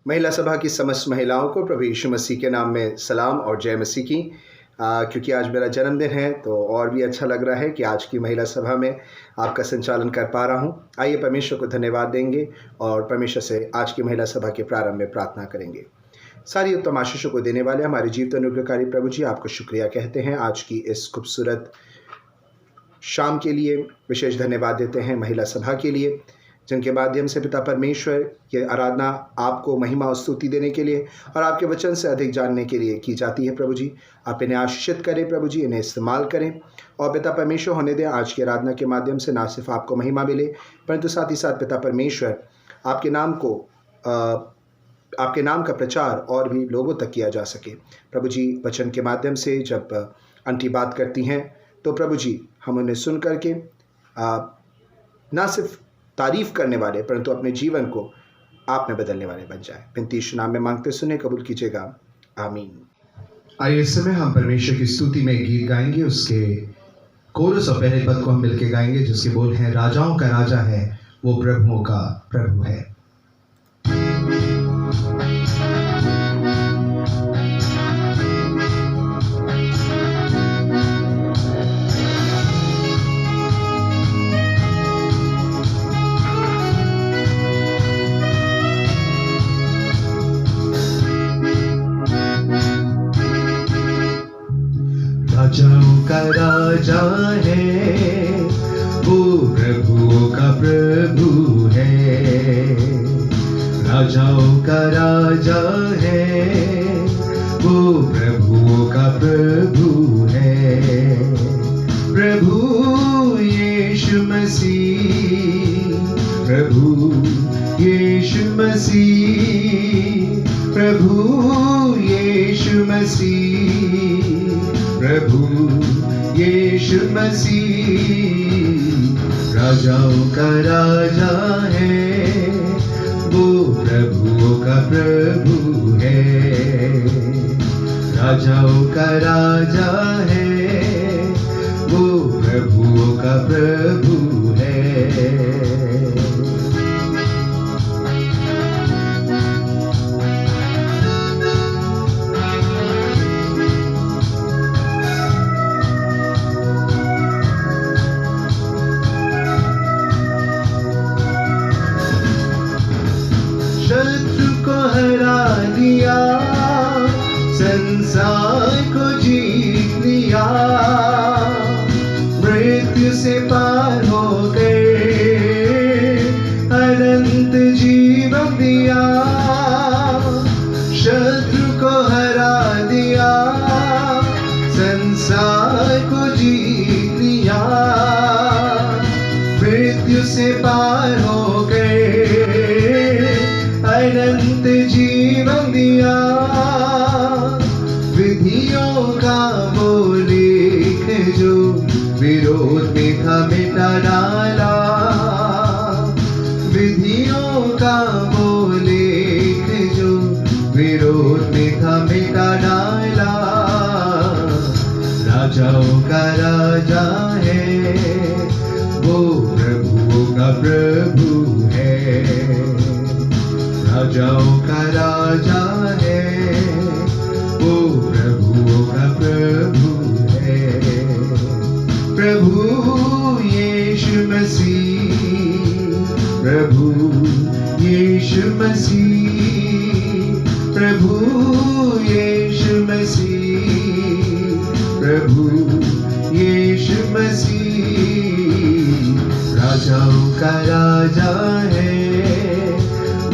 महिला सभा की समस्त महिलाओं को प्रभु यीशु मसीह के नाम में सलाम और जय मसीह की। क्योंकि आज मेरा जन्मदिन है तो और भी अच्छा लग रहा है कि आज की महिला सभा में आपका संचालन कर पा रहा हूँ। आइए परमेश्वर को धन्यवाद देंगे और परमेश्वर से आज की महिला सभा के प्रारंभ में प्रार्थना करेंगे। सारी उत्तम आशीषों को देने वाले हमारे जीवित अनुग्रहकारी प्रभु जी, आपको शुक्रिया कहते हैं आज की इस खूबसूरत शाम के लिए। विशेष धन्यवाद देते हैं महिला सभा के लिए, जिनके माध्यम से पिता परमेश्वर की आराधना आपको महिमा और स्तुति देने के लिए और आपके वचन से अधिक जानने के लिए की जाती है। प्रभु जी, आप इन्हें आशीषित करें, प्रभु जी इन्हें इस्तेमाल करें और पिता परमेश्वर होने दें आज की आराधना के माध्यम से ना सिर्फ आपको महिमा मिले, परंतु साथ ही साथ पिता परमेश्वर आपके नाम का प्रचार और भी लोगों तक किया जा सके। प्रभु जी, वचन के माध्यम से जब आंटी बात करती हैं तो प्रभु जी हम उन्हें सुन करके ना सिर्फ तारीफ करने वाले परंतु अपने जीवन को आप में बदलने वाले बन जाए। बिनती यीशु नाम में मांगते सुने कबूल कीजिएगा, आमीन। आइए इस समय हम परमेश्वर की स्तुति में गीत गाएंगे। उसके कोरस और पहले पद को हम मिलकर गाएंगे, जिसके बोल हैं, राजाओं का राजा है वो प्रभुओं का प्रभु है। राजाओं का राजा है वो प्रभुओं का प्रभु है। राजाओं का राजा है वो प्रभुओं का प्रभु है। प्रभु यीशु मसीह, प्रभु यीशु मसीह, प्रभु यीशु मसीह, प्रभु यीशु मसीह। राजाओं का राजा है वो प्रभुओं का प्रभु है। राजाओं का राजा है वो प्रभुओं का प्रभु है। शत्रु को हरा दिया, संसार को जीत लिया, मृत्यु से पार हो गए, अनंत जीवन दिया। शत्रु को हरा दिया, संसार को जीत लिया, मृत्यु से पार हो गए, अनंत जीवन दिया। विधियों का वो लेख जो विरोध में था मिटा डाला, विधियों का वो लेख जो विरोध में था मिटा डाला। राजाओं का राजा है वो प्रभुओं का प्रभु है। राजाओं का राजा है वो प्रभुओं का प्रभु है। प्रभु यीशु मसीह, प्रभु यीशु मसीह, प्रभु यीशु मसीह, प्रभु यीशु मसीह। राजाओं का राजा है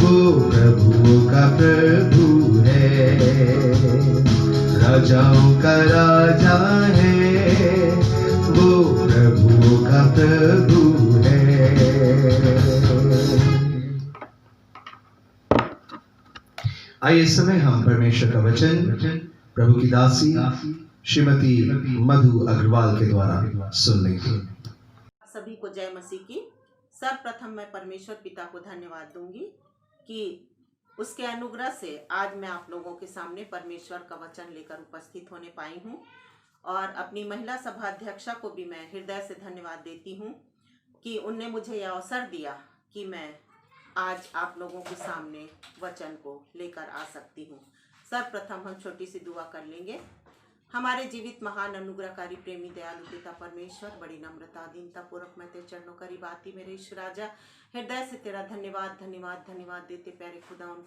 वो प्रभुओं का प्रभु है। राजाओं का राजा है वो प्रभुओं का प्रभु है। आइए इस समय हम परमेश्वर का वचन प्रभु की दासी श्रीमती मधु अग्रवाल के द्वारा सुन लेंगे। सभी को जय मसीह की। सर्वप्रथम मैं परमेश्वर पिता को धन्यवाद दूंगी कि उसके अनुग्रह से आज मैं आप लोगों के सामने परमेश्वर का वचन लेकर उपस्थित होने पाई हूँ। और अपनी महिला सभा अध्यक्षा को भी मैं हृदय से धन्यवाद देती हूँ कि उनने मुझे यह अवसर दिया कि मैं आज आप लोगों के सामने वचन को लेकर आ सकती हूँ। सर्वप्रथम हम छोटी सी दुआ कर लेंगे। हमारे जीवित महान अनुग्रहकारी प्रेमी दयालु पिता परमेश्वर, बड़ी नम्रता दीनता पूर्वक मैं तेरे चरणों करीब आती मेरे ईश्वर राजा, हृदय से तेरा धन्यवाद धन्यवाद धन्यवाद देते प्यारे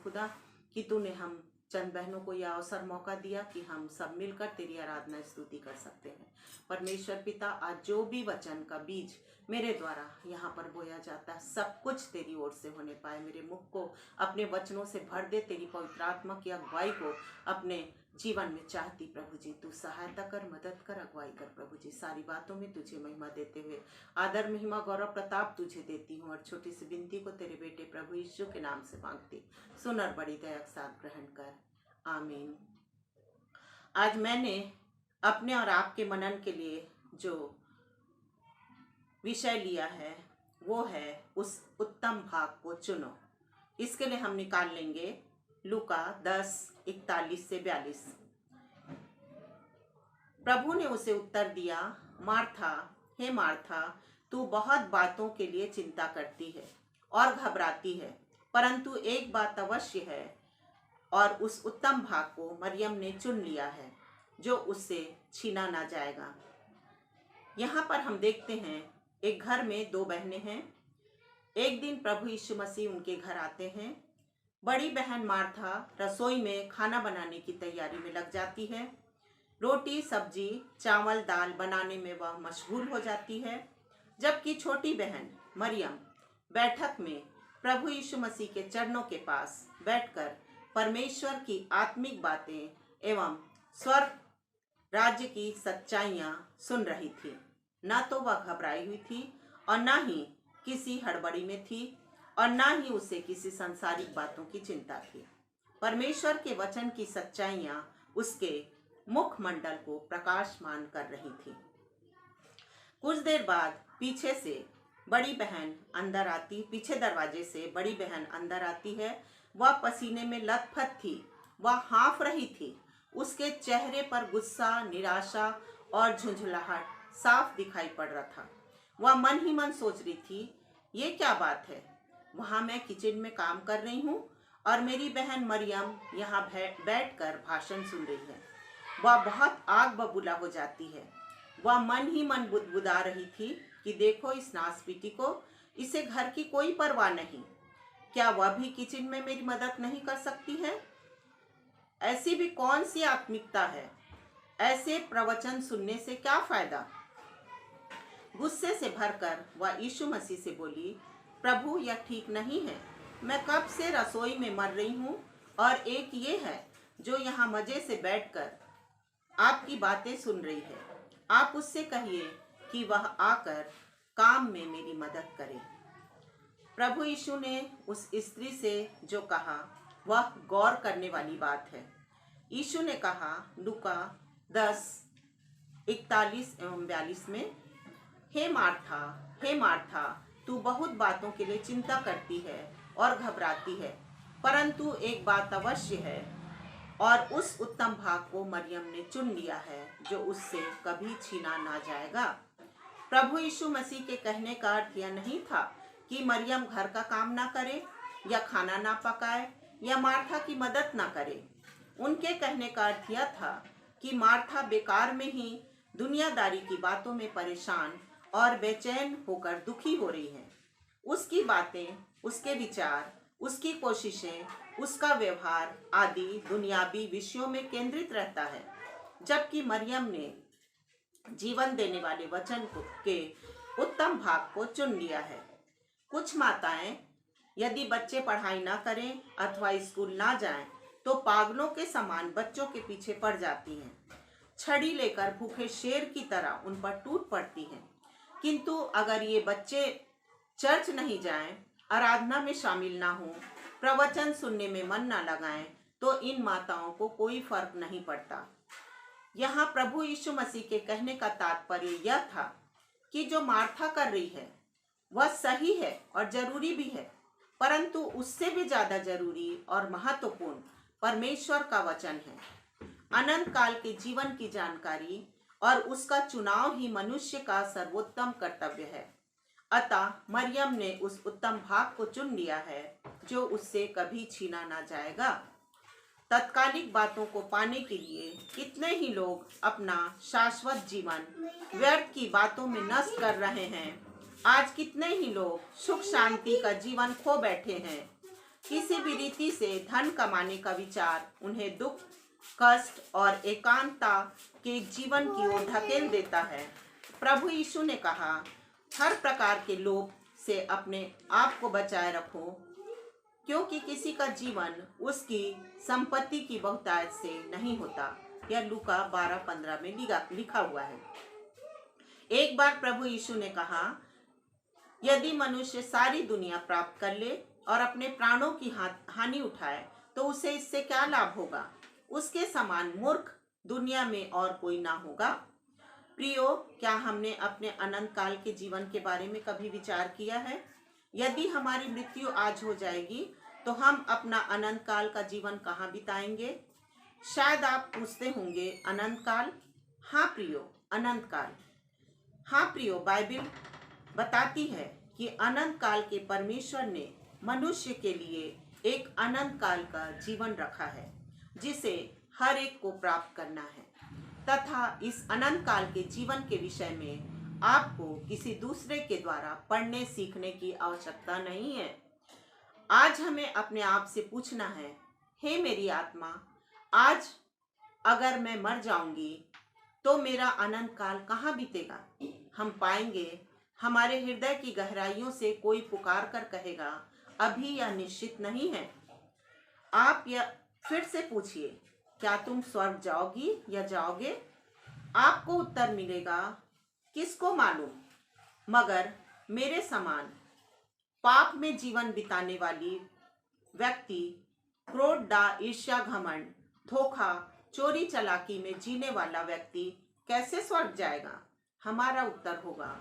खुदा कि तूने हम चंद बहनों को यह अवसर मौका दिया कि हम सब मिलकर तेरी आराधना स्तुति कर सकते हैं। परमेश्वर पिता, आज जो भी वचन का बीज मेरे द्वारा यहाँ पर बोया जाता है, सब कुछ तेरी ओर से होने पाए। मेरे मुख को अपने वचनों से भर दे, तेरी पवित्र आत्मा की अगुवाई को अपने जीवन में चाहती प्रभु जी। तू सहायता कर, मदद कर, अगुवाई कर प्रभु जी। सारी बातों में तुझे महिमा देते हुए आदर महिमा गौरव प्रताप तुझे देती हूँ और छोटी सी विनती को तेरे बेटे प्रभु यीशु के नाम से मांगती। सुन और बड़ी दया के साथ ग्रहण कर, आमीन। आज मैंने अपने और आपके मनन के लिए जो विषय लिया है वो है उस उत्तम भाग को चुनो। इसके लिए हम निकाल लेंगे लूका 10:41 से 42। प्रभु ने उसे उत्तर दिया, मार्था, हे मार्था, तू बहुत बातों के लिए चिंता करती है और घबराती है, परंतु एक बात अवश्य है और उस उत्तम भाग को मरियम ने चुन लिया है जो उससे छीना ना जाएगा। यहाँ पर हम देखते हैं एक घर में दो बहनें हैं। एक दिन प्रभु यीशु मसीह उनके घर आते हैं। बड़ी बहन मार्था रसोई में खाना बनाने की तैयारी में लग जाती है। रोटी सब्जी चावल दाल बनाने में वह मशगूल हो जाती है, जबकि छोटी बहन मरियम बैठक में प्रभु यीशु मसीह के चरणों के पास बैठकर परमेश्वर की आत्मिक बातें एवं स्वर्ग राज्य की सच्चाइयाँ सुन रही थी। न तो वह घबराई हुई थी और न ही किसी हड़बड़ी में थी और ना ही उसे किसी सांसारिक बातों की चिंता थी। परमेश्वर के वचन की सच्चाइयां उसके मुखमंडल को प्रकाशमान कर रही थी। कुछ देर बाद पीछे दरवाजे से बड़ी बहन अंदर आती है। वह पसीने में लथपथ थी, वह हाँफ रही थी। उसके चेहरे पर गुस्सा, निराशा और झुंझलाहट साफ दिखाई पड़ रहा था। वह मन ही मन सोच रही थी, ये क्या बात है, वहाँ मैं किचन में काम कर रही हूँ और मेरी बहन मरियम यहाँ बैठकर भाषण सुन रही है। वह बहुत आग बबूला हो जाती है। वह मन ही मन बुदबुदा रही थी कि देखो इस नासपीटी को, इसे घर की कोई परवाह नहीं। क्या वह भी किचन में मेरी मदद नहीं कर सकती है? ऐसी भी कौन सी आत्मिकता है? ऐसे प्रवचन सुनने से क्या फायदा? गुस्से से भरकर वह यीशु मसीह से बोली, प्रभु यह ठीक नहीं है। मैं कब से रसोई में मर रही हूँ और एक ये है जो यहाँ मजे से बैठकर आपकी बातें सुन रही है। आप उससे कहिए कि वह आकर काम में मेरी मदद करे। प्रभु यीशु ने उस स्त्री से जो कहा वह गौर करने वाली बात है। यीशु ने कहा लूका 10:41 एवं 42 में, हे मार्था, तू बहुत बातों के लिए चिंता करती है और घबराती है, परंतु एक बात अवश्य है और उस उत्तम भाग को मरियम ने चुन लिया है जो उससे कभी छीना ना जाएगा। प्रभु यीशु मसीह के कहने का अर्थ यह नहीं था कि मरियम घर का काम ना करे या खाना ना पकाए या मार्था की मदद ना करे। उनके कहने का अर्थ यह था कि मार्था बेकार में ही दुनियादारी की बातों में परेशान और बेचैन होकर दुखी हो रही है। उसकी बातें, उसके विचार, उसकी कोशिशें, उसका व्यवहार आदि दुनियावी विषयों में केंद्रित रहता है, जबकि मरियम ने जीवन देने वाले वचन के उत्तम भाग को चुन लिया है। कुछ माताएं यदि बच्चे पढ़ाई ना करें अथवा स्कूल ना जाएं तो पागलों के समान बच्चों के पीछे पड़ जाती हैं, छड़ी लेकर भूखे शेर की तरह उन पर टूट पड़ती हैं। किंतु अगर ये बच्चे चर्च नहीं जाएं, आराधना में शामिल ना हों, प्रवचन सुनने में मन ना लगाएं, तो इन माताओं को कोई फर्क नहीं पड़ता। यहाँ प्रभु यीशु मसीह के कहने का तात्पर्य यह था कि जो मार्था कर रही है वह सही है और जरूरी भी है, परंतु उससे भी ज्यादा जरूरी और महत्वपूर्ण परमेश्वर का वचन है। अनंत काल के जीवन की जानकारी और उसका चुनाव ही मनुष्य का सर्वोत्तम कर्तव्य है। अतः मरियम ने उस उत्तम भाग को चुन लिया है जो उससे कभी छीना ना जाएगा। तत्कालिक बातों को पाने के लिए कितने ही लोग अपना शाश्वत जीवन व्यर्थ की बातों में नष्ट कर रहे हैं। आज कितने ही लोग सुख शांति का जीवन खो बैठे हैं। किसी भी रीति से धन कमाने का विचार उन्हें दुख, कष्ट और एकांतता के जीवन की ओर धकेल देता है। प्रभु यीशु ने कहा, हर प्रकार के लोभ से अपने आप को बचाए रखो, क्योंकि किसी का जीवन उसकी संपत्ति की बहुतायत से नहीं होता। यह लूका 12:15 में लिखा हुआ है। एक बार प्रभु यीशु ने कहा, यदि मनुष्य सारी दुनिया प्राप्त कर ले और अपने प्राणों की हानि उठाए तो उसे इससे क्या लाभ होगा। उसके समान मूर्ख दुनिया में और कोई ना होगा। प्रियो, क्या हमने अपने अनंत काल के जीवन के बारे में कभी विचार किया है? यदि हमारी मृत्यु आज हो जाएगी तो हम अपना अनंत काल का जीवन कहाँ बिताएंगे? शायद आप पूछते होंगे, अनंत काल? हाँ प्रियो, अनंत काल। हाँ प्रियो, बाइबिल बताती है कि अनंत काल के परमेश्वर ने मनुष्य के लिए एक अनंत काल का जीवन रखा है जिसे हर एक को प्राप्त करना है, तथा इस अनंत काल के जीवन के विषय में आपको किसी दूसरे के द्वारा पढ़ने सीखने की आवश्यकता नहीं है। आज हमें अपने आप से पूछना है, हे मेरी आत्मा, आज अगर मैं मर जाऊंगी तो मेरा अनंत काल कहाँ बीतेगा? हम पाएंगे हमारे हृदय की गहराइयों से कोई पुकार कर कहेगा, अभी यह निश्चित नहीं है। आप यह फिर से पूछिए, क्या तुम स्वर्ग जाओगी या जाओगे? आपको उत्तर मिलेगा, किसको मालूम। मगर मेरे समान पाप में जीवन बिताने वाली व्यक्ति, क्रोध, डाह, ईर्ष्या, घमंड, धोखा, चोरी चालाकी में जीने वाला व्यक्ति कैसे स्वर्ग जाएगा? हमारा उत्तर होगा,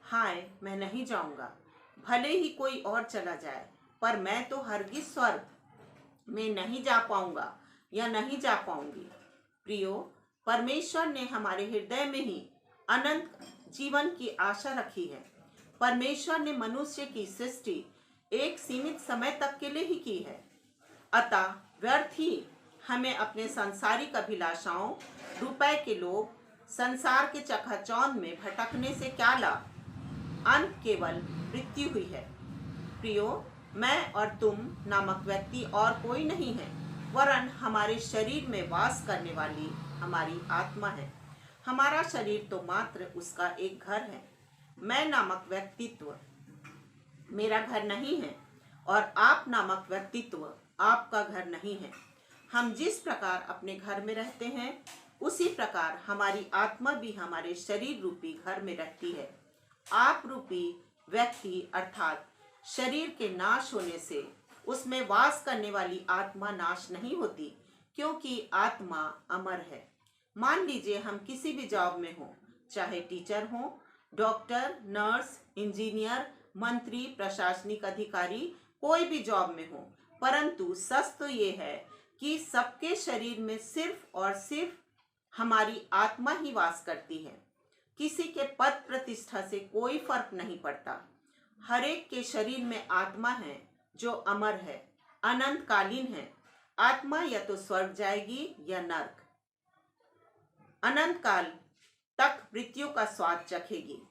हाय, मैं नहीं जाऊंगा। भले ही कोई और चला जाए, पर मैं तो हरगिज स्वर्ग में नहीं जा पाऊंगा या नहीं जा पाऊंगी। प्रियो, परमेश्वर ने हमारे हृदय में ही अनंत जीवन की आशा रखी है। परमेश्वर ने मनुष्य की सृष्टि एक सीमित समय तक के लिए ही की है, अतः व्यर्थ ही हमें अपने सांसारिक अभिलाषाओं, रुपए के लोभ, संसार के चकाचौंध में भटकने से क्या लाभ? अंत केवल मृत्यु हुई है। प्रियो, मैं और तुम नामक व्यक्ति और कोई नहीं है, वरन हमारे शरीर में वास करने वाली हमारी आत्मा है। हमारा शरीर तो मात्र उसका एक घर है। मैं नामक व्यक्तित्व मेरा घर नहीं है और आप नामक व्यक्तित्व आपका घर नहीं है। हम जिस प्रकार अपने घर में रहते हैं, उसी प्रकार हमारी आत्मा भी हमारे शरीर रूपी घर में रहती है। आप रूपी व्यक्ति अर्थात शरीर के नाश होने से उसमें वास करने वाली आत्मा नाश नहीं होती, क्योंकि आत्मा अमर है। मान लीजिए हम किसी भी जॉब में हो, चाहे टीचर हो, डॉक्टर, नर्स, इंजीनियर, मंत्री, प्रशासनिक अधिकारी, कोई भी जॉब में हो, परंतु सच तो ये है कि सबके शरीर में सिर्फ और सिर्फ हमारी आत्मा ही वास करती है। किसी के पद प्रतिष्ठा से कोई फर्क नहीं पड़ता। हर एक के शरीर में आत्मा है जो अमर है, अनंत कालीन है। आत्मा या तो स्वर्ग जाएगी या नर्क, अनंत काल तक मृत्यु का स्वाद चखेगी।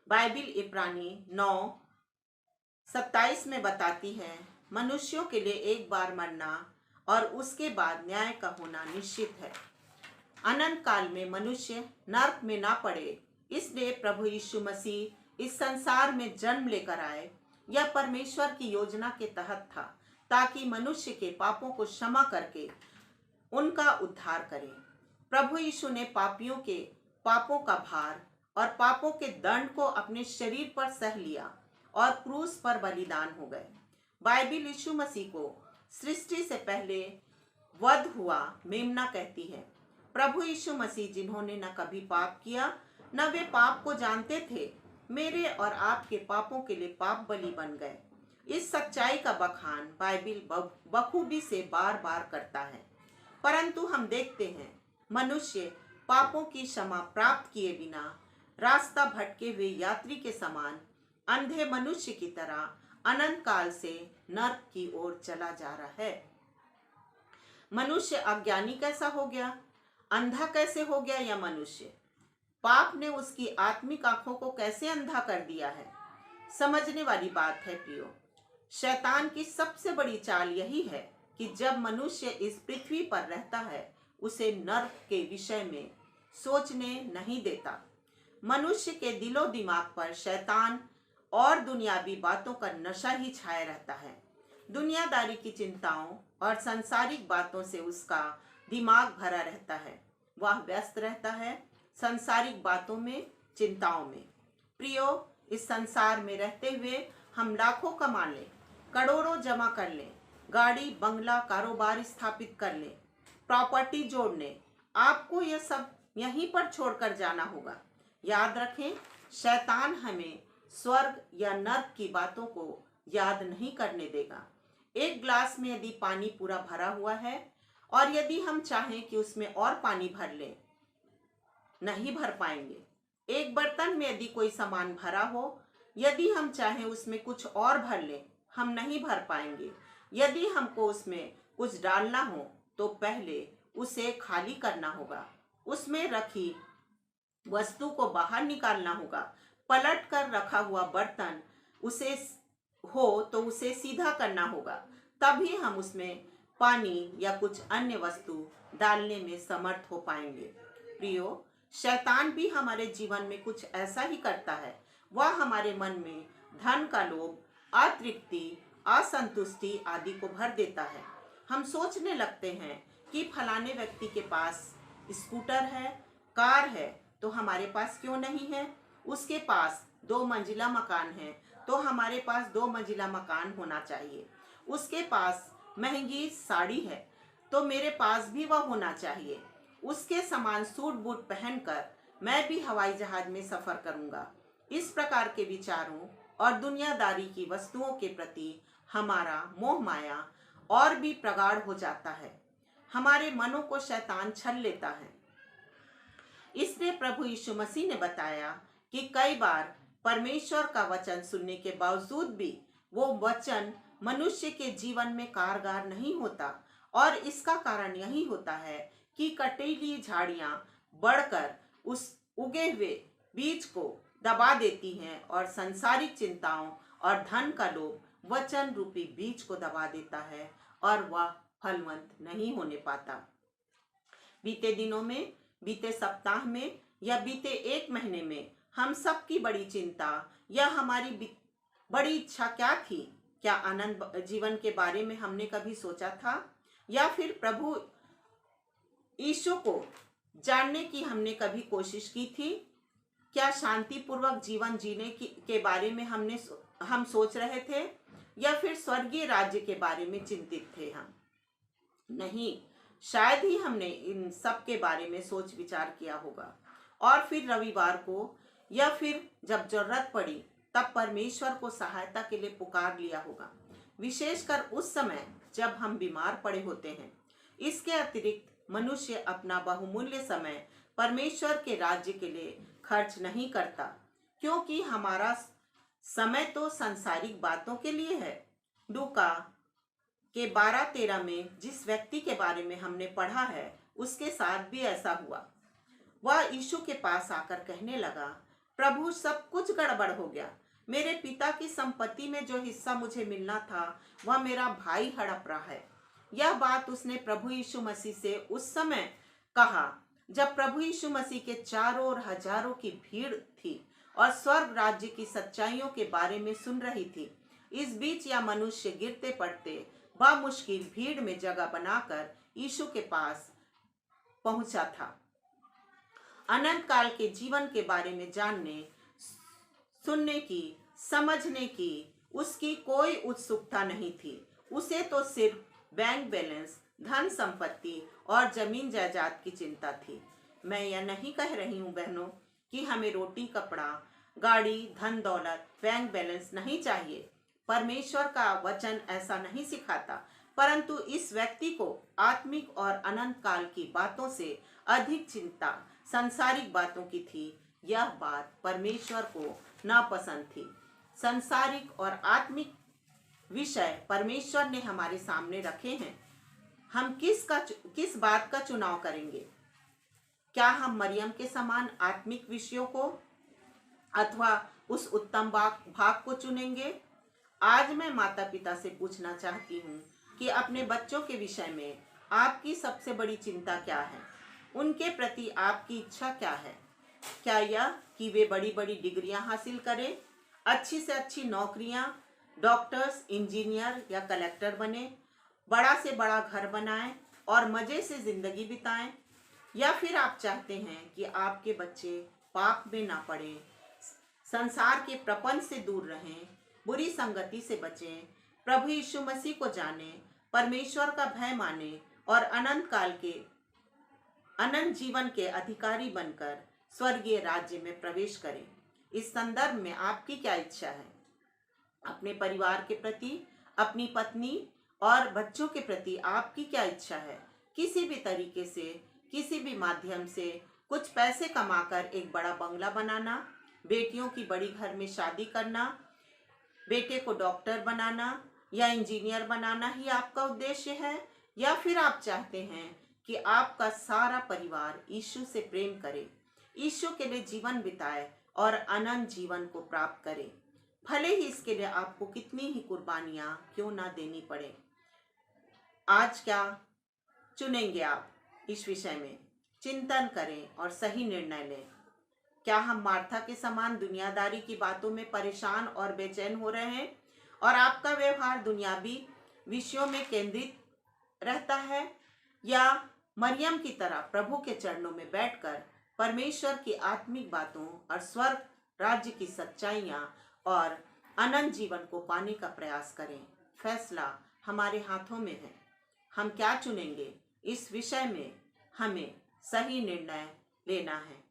बाइबिल इब्रानी 9:27 में बताती है, मनुष्यों के लिए एक बार मरना और उसके बाद न्याय का होना निश्चित है। अनंत काल में मनुष्य नर्क में ना पड़े, इसलिए प्रभु यीशु मसीह इस संसार में जन्म लेकर आए। यह परमेश्वर की योजना के तहत था, ताकि मनुष्य के पापों को क्षमा करके उनका उद्धार करे। प्रभु यीशु ने पापियों के पापों का भार और पापों के दंड को अपने शरीर पर सह लिया और क्रूस पर बलिदान हो गए। बाइबिल यीशु मसीह को सृष्टि से पहले वध हुआ मेमना कहती है। प्रभु यीशु मसीह, जिन्होंने न कभी पाप किया न वे पाप को जानते थे, मेरे और आपके पापों के लिए पाप बलि बन गए। इस सच्चाई का बखान बाइबिल बखूबी से बार बार करता है। परंतु हम देखते हैं मनुष्य पापों की क्षमा प्राप्त किए बिना रास्ता भटके हुए यात्री के समान अंधे मनुष्य की तरह अनंत काल से नर्क की ओर चला जा रहा है। मनुष्य अज्ञानी कैसा हो गया, अंधा कैसे हो गया यह मनुष्य? पाप ने उसकी आत्मिक आंखों को कैसे अंधा कर दिया है? समझने वाली बात है प्रियो। शैतान की सबसे बड़ी चाल यही है कि जब मनुष्य इस पृथ्वी पर रहता है उसे नर्क के विषय में सोचने नहीं देता। मनुष्य के दिलो दिमाग पर शैतान और दुनियावी बातों का नशा ही छाया रहता है। दुनियादारी की चिंताओं और सांसारिक बातों से उसका दिमाग भरा रहता है। वह व्यस्त रहता है सांसारिक बातों में, चिंताओं में। प्रियो, इस संसार में रहते हुए हम लाखों कमा लें, करोड़ों जमा कर लें, गाड़ी बंगला कारोबार स्थापित कर लें, प्रॉपर्टी जोड़ लें, आपको यह सब यहीं पर छोड़कर जाना होगा। याद रखें, शैतान हमें स्वर्ग या नर्क की बातों को याद नहीं करने देगा। एक ग्लास में यदि पानी पूरा भरा हुआ है और यदि हम चाहें कि उसमें और पानी भर लें, नहीं भर पाएंगे। एक बर्तन में यदि कोई सामान भरा हो, यदि हम चाहें उसमें कुछ और भर लें, हम नहीं भर पाएंगे। यदि हमको उसमें कुछ डालना हो तो पहले उसे खाली करना होगा, उसमें रखी वस्तु को बाहर निकालना होगा। पलट कर रखा हुआ बर्तन उसे हो तो उसे सीधा करना होगा, तभी हम उसमें पानी या कुछ अन्य वस्तु डालने में समर्थ हो पाएंगे। प्रियो, शैतान भी हमारे जीवन में कुछ ऐसा ही करता है। वह हमारे मन में धन का लोभ, अतृप्ति, असंतुष्टि आदि को भर देता है। हम सोचने लगते हैं कि फलाने व्यक्ति के पास स्कूटर है, कार है, तो हमारे पास क्यों नहीं है? उसके पास 2 मंजिला मकान है तो हमारे पास 2 मंजिला मकान होना चाहिए। उसके पास महंगी साड़ी है तो मेरे पास भी वह होना चाहिए। उसके समान सूट बूट पहनकर मैं भी हवाई जहाज में सफर करूंगा। इस प्रकार के विचारों और दुनियादारी की वस्तुओं के प्रति हमारा मोह माया और भी प्रगाढ़ हो जाता है। हमारे मनों को शैतान छल लेता है। इसलिए प्रभु यीशु मसीह ने बताया कि कई बार परमेश्वर का वचन सुनने के बावजूद भी वो वचन मनुष्य के जीवन में कारगर नहीं होता, और इसका कारण यही होता है कि कटीली झाड़ियां बढ़कर उस उगे हुए बीज को दबा देती हैं और सांसारिक चिंताओं और धन का लोभ वचन रूपी बीज को दबा देता है और वह फलवंत नहीं होने पाता। बीते दिनों में, बीते सप्ताह में या बीते एक महीने में हम सब की बड़ी चिंता या हमारी बड़ी इच्छा क्या थी? क्या आनंद जीवन के बारे में हमने कभी सोचा था? या फिर प्रभु यीशु को जानने की हमने कभी कोशिश की थी? क्या शांतिपूर्वक जीवन जीने के बारे में हम सोच रहे थे, या फिर स्वर्गीय राज्य के बारे में चिंतित थे हम? नहीं, शायद ही हमने इन सब के बारे में सोच विचार किया होगा और फिर रविवार को या फिर जब जरूरत पड़ी तब परमेश्वर को सहायता के लिए पुकार लिया होगा, विशेषकर उस समय जब हम बीमार पड़े होते हैं। इसके अतिरिक्त मनुष्य अपना बहुमूल्य समय परमेश्वर के राज्य के लिए खर्च नहीं करता, क्योंकि हमारा समय तो सांसारिक बातों के लिए है। लूका के 12-13 में जिस व्यक्ति के बारे में हमने पढ़ा है उसके साथ भी ऐसा हुआ। वह यीशु के पास आकर कहने लगा, प्रभु सब कुछ गड़बड़ हो गया, मेरे पिता की संपत्ति में जो हिस्सा मुझे मिलना था वह मेरा भाई हड़प रहा है। यह बात उसने प्रभु यीशु मसीह से उस समय कहा जब प्रभु यीशु मसीह के चारों ओर हजारों की भीड़ थी और स्वर्ग राज्य की सच्चाइयों के बारे में सुन रही थी। इस बीच यह मनुष्य गिरते पड़ते बामुश्किल भीड़ में जगह बनाकर यीशु के पास पहुंचा था। अनंत काल के जीवन के बारे में जानने, सुनने की, समझने की उसकी कोई उत्सुकता नहीं थी। उसे तो सिर्फ बैंक बैलेंस, धन संपत्ति और जमीन जायदाद की चिंता थी। मैं यह नहीं कह रही हूँ बहनों कि हमें रोटी, कपड़ा, गाड़ी, धन दौलत, बैंक बैलेंस नहीं चाहिए। परमेश्वर का वचन ऐसा नहीं सिखाता, परंतु इस व्यक्ति को आत्मिक और अनंत काल की बातों से अधिक चिंता सांसारिक बातों की थी, यह बात परमेश्वर को नापसंद थी। संसारिक और आत्मिक विषय परमेश्वर ने हमारे सामने रखे हैं। हम किस बात का चुनाव करेंगे? क्या हम मरियम के समान आत्मिक विषयों को अथवा उस उत्तम भाग को चुनेंगे? आज मैं माता पिता से पूछना चाहती हूँ कि अपने बच्चों के विषय में आपकी सबसे बड़ी चिंता क्या है? उनके प्रति आपकी इच्छा क्या है? क्या यह कि वे बड़ी बड़ी डिग्रियां हासिल करें, अच्छी से अच्छी नौकरियां, डॉक्टर्स, इंजीनियर या कलेक्टर बने, बड़ा से बड़ा घर बनाएं और मजे से जिंदगी बिताएं? या फिर आप चाहते हैं कि आपके बच्चे पाप में ना पड़े, संसार के प्रपंच से दूर रहें, बुरी संगति से बचें, प्रभु यीशु मसीह को जाने, परमेश्वर का भय माने और अनंत जीवन के अधिकारी बनकर स्वर्गीय राज्य में प्रवेश करें? इस संदर्भ में आपकी क्या इच्छा है? अपने परिवार के प्रति, अपनी पत्नी और बच्चों के प्रति आपकी क्या इच्छा है? किसी भी तरीके से, किसी भी माध्यम से कुछ पैसे कमाकर एक बड़ा बंगला बनाना, बेटियों की बड़ी घर में शादी करना, बेटे को डॉक्टर बनाना या इंजीनियर बनाना ही आपका उद्देश्य है? या फिर आप चाहते हैं कि आपका सारा परिवार यीशु से प्रेम करे, यीशु के लिए जीवन बिताए और अनंत जीवन को प्राप्त करे, भले ही इसके लिए आपको कितनी ही कुर्बानियां क्यों ना देनी पड़े? आज क्या चुनेंगे आप? इस विषय में चिंतन करें और सही निर्णय लें। क्या हम मार्था के समान दुनियादारी की बातों में परेशान और बेचैन हो रहे हैं और आपका व्यवहार दुनियावी विषयों में केंद्रित रहता है? या मरियम की तरह प्रभु के चरणों में बैठकर परमेश्वर की आत्मिक बातों और स्वर्ग राज्य की सच्चाइयाँ और अनंत जीवन को पाने का प्रयास करें? फैसला हमारे हाथों में है। हम क्या चुनेंगे? इस विषय में हमें सही निर्णय लेना है।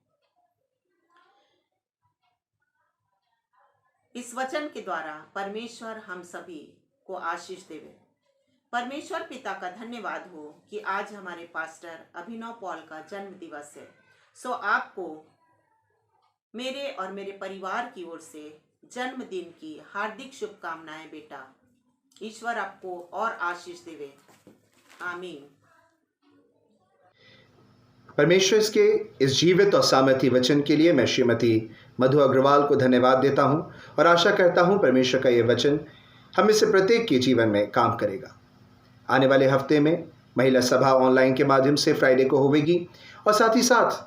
इस वचन के द्वारा परमेश्वर हम सभी को आशीष देवे। परमेश्वर पिता का धन्यवाद हो कि आज हमारे पास्टर अभिनव पॉल का जन्म दिवस है। सो आपको मेरे और मेरे परिवार की ओर से जन्मदिन की हार्दिक शुभकामनाएं बेटा। ईश्वर आपको और आशीष देवे। आमीन। परमेश्वर के इस जीवित और सामर्थी वचन के लिए मैं श्रीमती मधु अग्रवाल को धन्यवाद देता हूं और आशा करता हूं परमेश्वर का ये वचन हम में से प्रत्येक के जीवन में काम करेगा। आने वाले हफ्ते में महिला सभा ऑनलाइन के माध्यम से फ्राइडे को होगी और साथ ही साथ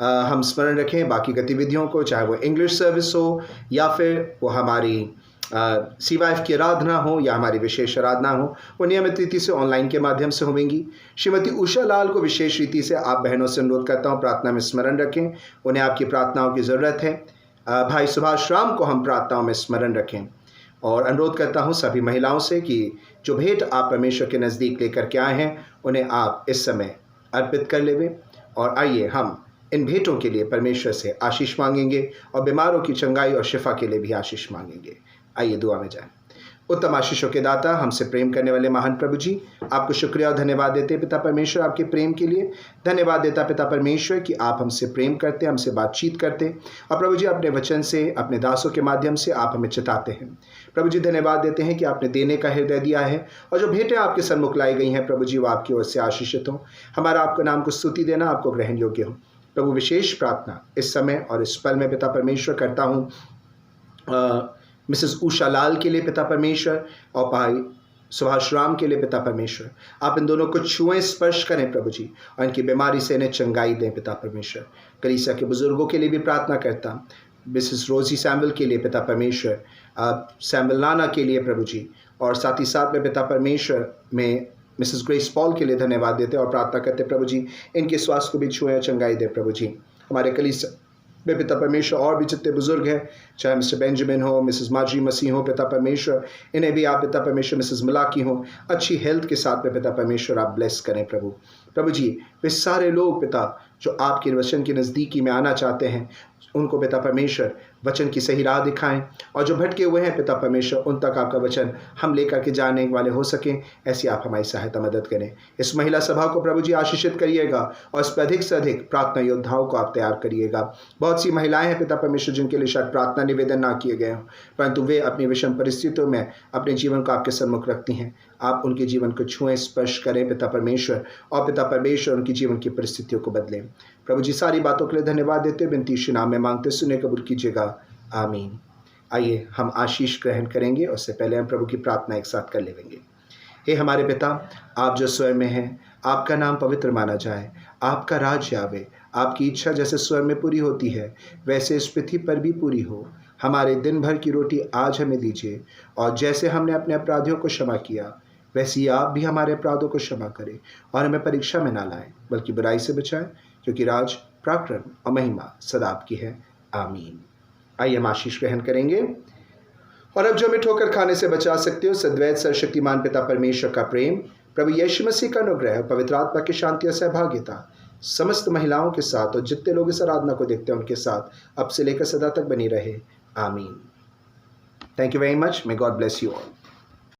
हम स्मरण रखें बाकी गतिविधियों को, चाहे वो इंग्लिश सर्विस हो या फिर वो हमारी CYF की आराधना हो या हमारी विशेष आराधना हो, वो नियमित रीति से ऑनलाइन के माध्यम से होंगी। श्रीमती उषा लाल को विशेष रीति से आप बहनों से अनुरोध करता हूँ प्रार्थना में स्मरण रखें, उन्हें आपकी प्रार्थनाओं की ज़रूरत है। भाई सुभाष राम को हम प्रार्थनाओं में स्मरण रखें और अनुरोध करता हूँ सभी महिलाओं से कि जो भेंट आप परमेश्वर के नज़दीक लेकर के आए हैं उन्हें आप इस समय अर्पित कर लेवें। और आइए हम इन भेंटों के लिए परमेश्वर से आशीष मांगेंगे और बीमारों की चंगाई और शिफा के लिए भी आशीष मांगेंगे। आइए दुआ में जाएं। उत्तम आशीषों के दाता, हमसे प्रेम करने वाले महान प्रभु जी, आपको शुक्रिया और धन्यवाद देते पिता परमेश्वर आपके प्रेम के लिए। धन्यवाद देता पिता परमेश्वर कि आप हमसे प्रेम करते, हमसे बातचीत करते और प्रभु जी अपने वचन से, अपने दासों के माध्यम से आप हमें चिताते हैं। प्रभु जी धन्यवाद देते हैं कि आपने देने का हृदय दिया है और जो भेंटें आपके सन्मुख लाई गई हैं प्रभु जी वो आपकी ओर से आशीषित हों। हमारा आपका नाम को स्तुति देना आपको ग्रहण योग्य हो। प्रभु विशेष प्रार्थना इस समय और इस पल में पिता परमेश्वर करता हूँ मिसेस उषा लाल के लिए पिता परमेश्वर और भाई सुभाष राम के लिए पिता परमेश्वर। आप इन दोनों को छुएं, स्पर्श करें प्रभु जी और इनकी बीमारी से इन्हें चंगाई दें पिता परमेश्वर। कलीसिया के बुजुर्गों के लिए भी प्रार्थना करता हूँ, मिसेस रोजी सैमुअल के लिए पिता परमेश्वर, सैमुअल नाना के लिए प्रभु जी, और साथ ही साथ में पिता परमेश्वर में मिसेस ग्रेस पॉल के लिए धन्यवाद देते और प्रार्थना करते प्रभु जी इनके स्वास्थ्य को भी छुएं, चंगाई दे प्रभु जी। हमारे कलीसिया में पिता परमेश्वर और भी जितने बुजुर्ग हैं, चाहे मिस्टर बेंजामिन हो, मिसेस माजी मसीह हो पिता परमेश्वर, इन्हें भी आप पिता परमेश्वर, मिसेस मलाकी हो, अच्छी हेल्थ के साथ में पिता परमेश्वर आप ब्लेस करें प्रभु जी। वे सारे लोग पिता जो आपके वचन के नज़दीकी में आना चाहते हैं उनको पिता परमेश्वर वचन की सही राह दिखाएं, और जो भटके हुए हैं पिता परमेश्वर उन तक आपका वचन हम लेकर के जाने वाले हो सकें, ऐसी आप हमारी सहायता मदद करें। इस महिला सभा को प्रभु जी आशीषित करिएगा और इस पर अधिक से अधिक प्रार्थना योद्धाओं को आप तैयार करिएगा। बहुत सी महिलाएं हैं पिता परमेश्वर जिनके लिए शायद प्रार्थना निवेदन ना किए गए हों, परंतु वे अपनी विषम परिस्थितियों में अपने जीवन को आपके सम्मुख रखती हैं। आप उनके जीवन को छुएं, स्पर्श करें पिता परमेश्वर, और पिता परमेश्वर उनकी जीवन की परिस्थितियों को बदलें। प्रभु जी सारी बातों के लिए धन्यवाद देते, विनती यीशु नाम में मांगते, सुने कबूल कीजिएगा, आमीन। आइए हम आशीष ग्रहण करेंगे, उससे पहले हम प्रभु की प्रार्थना एक साथ कर लेंगे। हे हमारे पिता, आप जो स्वर्ग में हैं, आपका नाम पवित्र माना जाए, आपका राज्य आवे, आपकी इच्छा जैसे स्वर्ग में पूरी होती है वैसे इस पृथ्वी पर भी पूरी हो। हमारे दिन भर की रोटी आज हमें दीजिए, और जैसे हमने अपने अपराधियों को क्षमा किया वैसे ही आप भी हमारे अपराधों को क्षमा करें, और हमें परीक्षा में ना लाएं बल्कि बुराई से बचाएं, क्योंकि राज, पराक्रम और महिमा सदा आपकी है, आमीन। आइए हम आशीष ग्रहण करेंगे। और अब जो हमें ठोकर खाने से बचा सकते हो, सद्वैत सर्वशक्तिमान पिता परमेश्वर का प्रेम, प्रभु यीशु मसीह का अनुग्रह, पवित्र आत्मा की शांति और सहभागिता समस्त महिलाओं के साथ और जितने लोग इस आराधना को देखते हैं उनके साथ अब से लेकर सदा तक बनी रहे, आमीन। Thank you very much. May God bless you all.